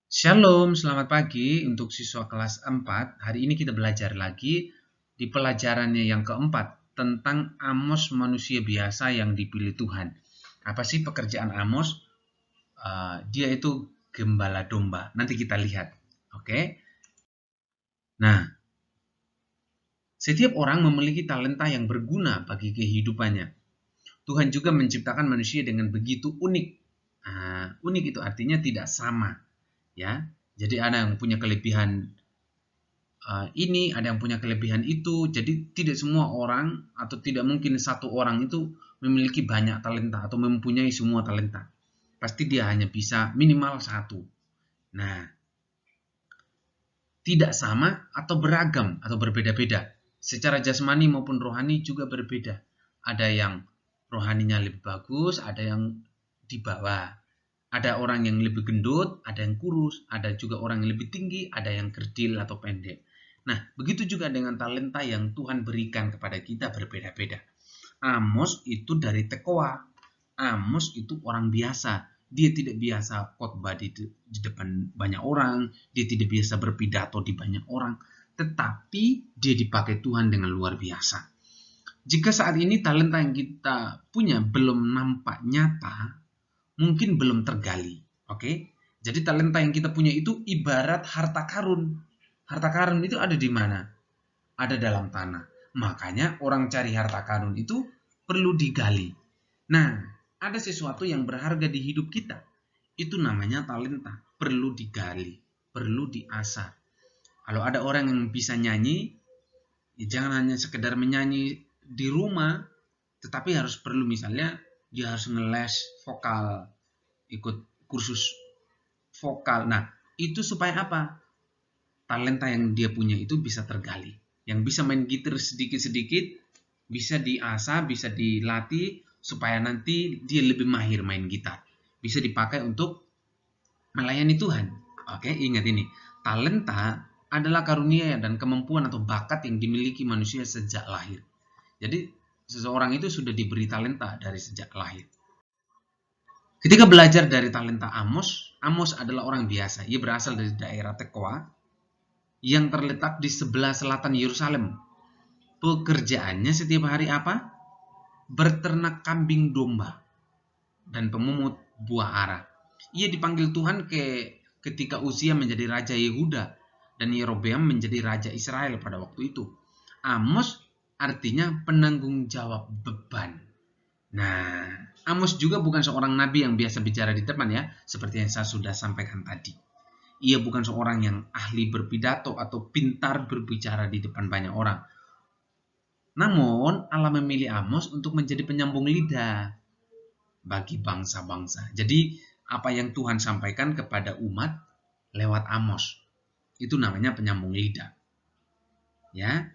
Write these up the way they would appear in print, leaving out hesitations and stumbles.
Shalom, selamat pagi untuk siswa kelas 4. Hari ini kita belajar lagi di pelajarannya yang keempat tentang Amos manusia biasa yang dipilih Tuhan. Apa sih pekerjaan Amos? Dia itu gembala domba. Nanti kita lihat. Oke. Nah, setiap orang memiliki talenta yang berguna bagi kehidupannya. Tuhan juga menciptakan manusia dengan begitu unik. Unik itu artinya tidak sama, ya. Jadi ada yang punya kelebihan ini, ada yang punya kelebihan itu. Jadi tidak semua orang atau tidak mungkin satu orang itu memiliki banyak talenta atau mempunyai semua talenta. Pasti dia hanya bisa minimal satu. Nah, tidak sama atau beragam atau berbeda-beda. Secara jasmani maupun rohani juga berbeda. Ada yang rohaninya lebih bagus, ada yang di bawah. Ada orang yang lebih gendut, ada yang kurus, ada juga orang yang lebih tinggi, ada yang kerdil atau pendek. Nah, begitu juga dengan talenta yang Tuhan berikan kepada kita berbeda-beda. Amos itu dari Tekoa. Amos itu orang biasa. Dia tidak biasa khotbah di depan banyak orang, dia tidak biasa berpidato di banyak orang, tetapi dia dipakai Tuhan dengan luar biasa. Jika saat ini talenta yang kita punya belum nampak nyata, mungkin belum tergali. Oke? Jadi talenta yang kita punya itu ibarat harta karun. Harta karun itu ada di mana? Ada dalam tanah. Makanya orang cari harta karun itu perlu digali. Nah, ada sesuatu yang berharga di hidup kita. Itu namanya talenta. Perlu digali, perlu diasah. Kalau ada orang yang bisa nyanyi, ya jangan hanya sekedar menyanyi di rumah, tetapi harus perlu misalnya dia harus ngeles vokal, ikut kursus vokal. Nah, itu supaya apa? Talenta yang dia punya itu bisa tergali. Yang bisa main gitar sedikit-sedikit, bisa diasah, bisa dilatih, supaya nanti dia lebih mahir main gitar. Bisa dipakai untuk melayani Tuhan. Oke, ingat ini. Talenta adalah karunia dan kemampuan atau bakat yang dimiliki manusia sejak lahir. Jadi, seseorang itu sudah diberi talenta dari sejak lahir. Ketika belajar dari talenta Amos, Amos adalah orang biasa. Ia berasal dari daerah Tekoa yang terletak di sebelah selatan Yerusalem. Pekerjaannya setiap hari apa? Berternak kambing domba dan pemungut buah ara. Ia dipanggil Tuhan ketika Uzia menjadi raja Yehuda dan Yerobeam menjadi raja Israel pada waktu itu. Amos artinya penanggung jawab beban. Nah, Amos juga bukan seorang nabi yang biasa bicara di depan ya, seperti yang saya sudah sampaikan tadi. Ia bukan seorang yang ahli berpidato atau pintar berbicara di depan banyak orang. Namun, Allah memilih Amos untuk menjadi penyambung lidah bagi bangsa-bangsa. Jadi, apa yang Tuhan sampaikan kepada umat lewat Amos, itu namanya penyambung lidah. Ya.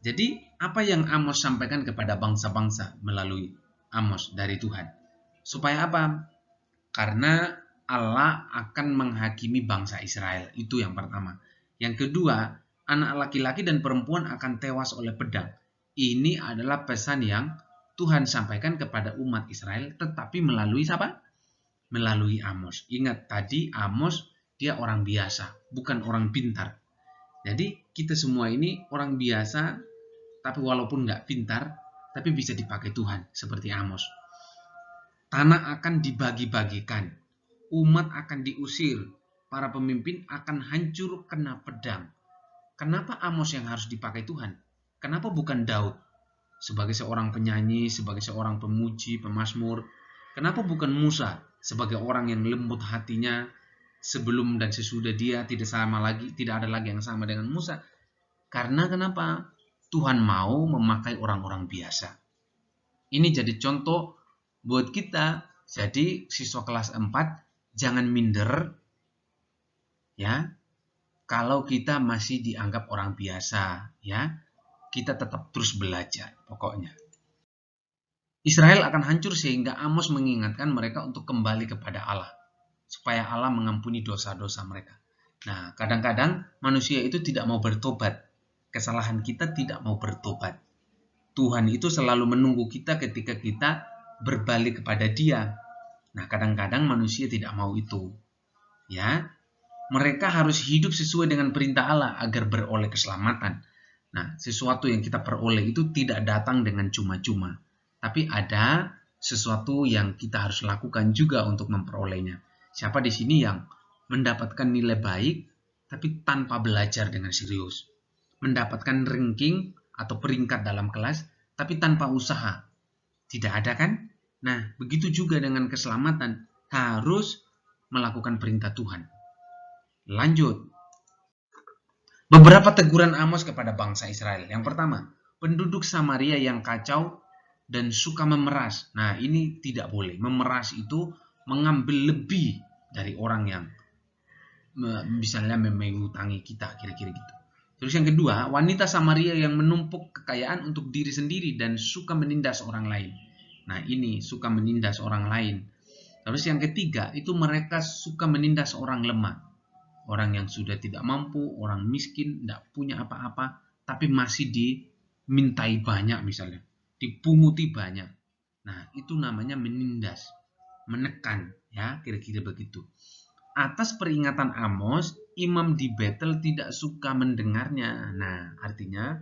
Jadi, apa yang Amos sampaikan kepada bangsa-bangsa melalui Amos dari Tuhan? Supaya apa? Karena Allah akan menghakimi bangsa Israel. Itu yang pertama. Yang kedua, anak laki-laki dan perempuan akan tewas oleh pedang. Ini adalah pesan yang Tuhan sampaikan kepada umat Israel, tetapi melalui siapa? Melalui Amos. Ingat tadi Amos dia orang biasa, bukan orang pintar. Jadi kita semua ini orang biasa, tapi walaupun nggak pintar, tapi bisa dipakai Tuhan seperti Amos. Tanah akan dibagi-bagikan, umat akan diusir, para pemimpin akan hancur kena pedang. Kenapa Amos yang harus dipakai Tuhan? Kenapa bukan Daud? Sebagai seorang penyanyi, sebagai seorang pemuji, pemazmur. Kenapa bukan Musa sebagai orang yang lembut hatinya sebelum dan sesudah dia tidak ada lagi yang sama dengan Musa? Karena kenapa? Tuhan mau memakai orang-orang biasa. Ini jadi contoh buat kita. Jadi siswa kelas 4 jangan minder ya. Kalau kita masih dianggap orang biasa ya. Kita tetap terus belajar pokoknya. Israel akan hancur sehingga Amos mengingatkan mereka untuk kembali kepada Allah. Supaya Allah mengampuni dosa-dosa mereka. Nah, kadang-kadang manusia itu tidak mau bertobat. Kesalahan kita tidak mau bertobat. Tuhan itu selalu menunggu kita ketika kita berbalik kepada Dia. Nah, kadang-kadang manusia tidak mau itu. Ya. Mereka harus hidup sesuai dengan perintah Allah agar beroleh keselamatan. Nah, sesuatu yang kita peroleh itu tidak datang dengan cuma-cuma, tapi ada sesuatu yang kita harus lakukan juga untuk memperolehnya. Siapa di sini yang mendapatkan nilai baik, tapi tanpa belajar dengan serius? Mendapatkan ranking atau peringkat dalam kelas, tapi tanpa usaha? Tidak ada kan? Nah, begitu juga dengan keselamatan. Harus melakukan perintah Tuhan. Lanjut. Beberapa teguran Amos kepada bangsa Israel. Yang pertama, penduduk Samaria yang kacau dan suka memeras. Nah, ini tidak boleh. Memeras itu mengambil lebih dari orang yang misalnya mengutangi kita, kira-kira gitu. Terus yang kedua, wanita Samaria yang menumpuk kekayaan untuk diri sendiri dan suka menindas orang lain. Nah, ini suka menindas orang lain. Terus yang ketiga, itu mereka suka menindas orang lemah. Orang yang sudah tidak mampu, orang miskin, tidak punya apa-apa, tapi masih dimintai banyak misalnya. Dipunguti banyak. Nah, itu namanya menindas, menekan, ya, kira-kira begitu. Atas peringatan Amos, imam di Betel tidak suka mendengarnya. Nah, artinya,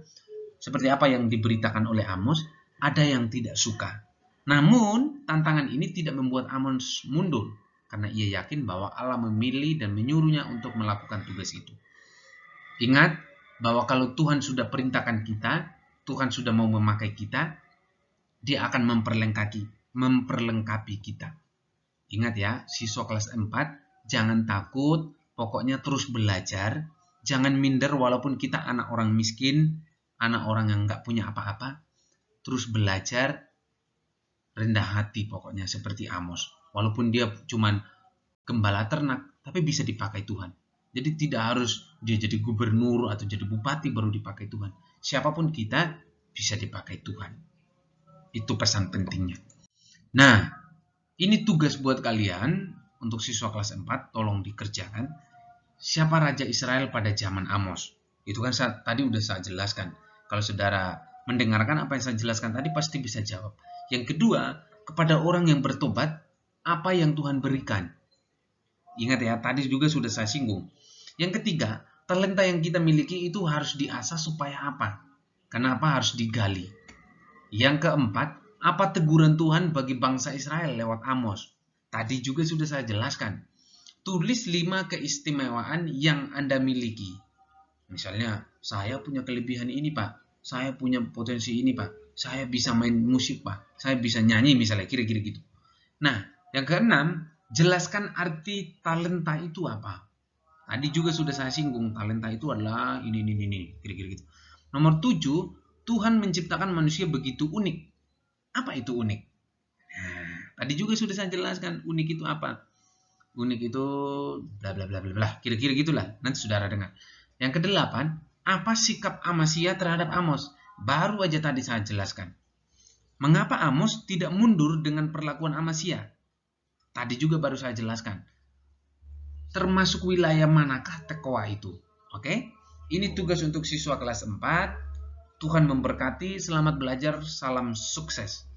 seperti apa yang diberitakan oleh Amos, ada yang tidak suka. Namun, tantangan ini tidak membuat Amos mundur, karena ia yakin bahwa Allah memilih dan menyuruhnya untuk melakukan tugas itu. Ingat bahwa kalau Tuhan sudah perintahkan kita, Tuhan sudah mau memakai kita, Dia akan memperlengkapi kita. Ingat ya, siswa kelas 4, jangan takut, pokoknya terus belajar, jangan minder walaupun kita anak orang miskin, anak orang yang nggak punya apa-apa, terus belajar, rendah hati pokoknya seperti Amos. Walaupun dia cuman gembala ternak, tapi bisa dipakai Tuhan. Jadi tidak harus dia jadi gubernur atau jadi bupati baru dipakai Tuhan. Siapapun kita bisa dipakai Tuhan. Itu pesan pentingnya. Nah, ini tugas buat kalian untuk siswa kelas 4, tolong dikerjakan. Siapa Raja Israel pada zaman Amos? Itu kan tadi udah saya jelaskan. Kalau saudara mendengarkan apa yang saya jelaskan tadi pasti bisa jawab. Yang kedua, kepada orang yang bertobat, apa yang Tuhan berikan. Ingat ya, tadi juga sudah saya singgung. Yang ketiga, talenta yang kita miliki itu harus diasah supaya apa? Kenapa harus digali? Yang keempat, apa teguran Tuhan bagi bangsa Israel lewat Amos? Tadi juga sudah saya jelaskan. Tulis 5 keistimewaan yang Anda miliki. Misalnya, saya punya kelebihan ini, Pak. Saya punya potensi ini, Pak. Saya bisa main musik, Pak. Saya bisa nyanyi, misalnya, kira-kira gitu. Nah, yang keenam, jelaskan arti talenta itu apa. Tadi juga sudah saya singgung, talenta itu adalah ini, kira-kira gitu. Nomor 7, Tuhan menciptakan manusia begitu unik. Apa itu unik? Nah, tadi juga sudah saya jelaskan, unik itu apa. Unik itu bla bla bla bla bla, kira-kira gitulah. Nanti saudara dengar. Yang kedelapan, apa sikap Amasya terhadap Amos? Baru aja tadi saya jelaskan. Mengapa Amos tidak mundur dengan perlakuan Amasya? Tadi juga baru saya jelaskan. Termasuk wilayah manakah Tekoa itu? Oke? Ini tugas untuk siswa kelas 4. Tuhan memberkati, selamat belajar, salam sukses.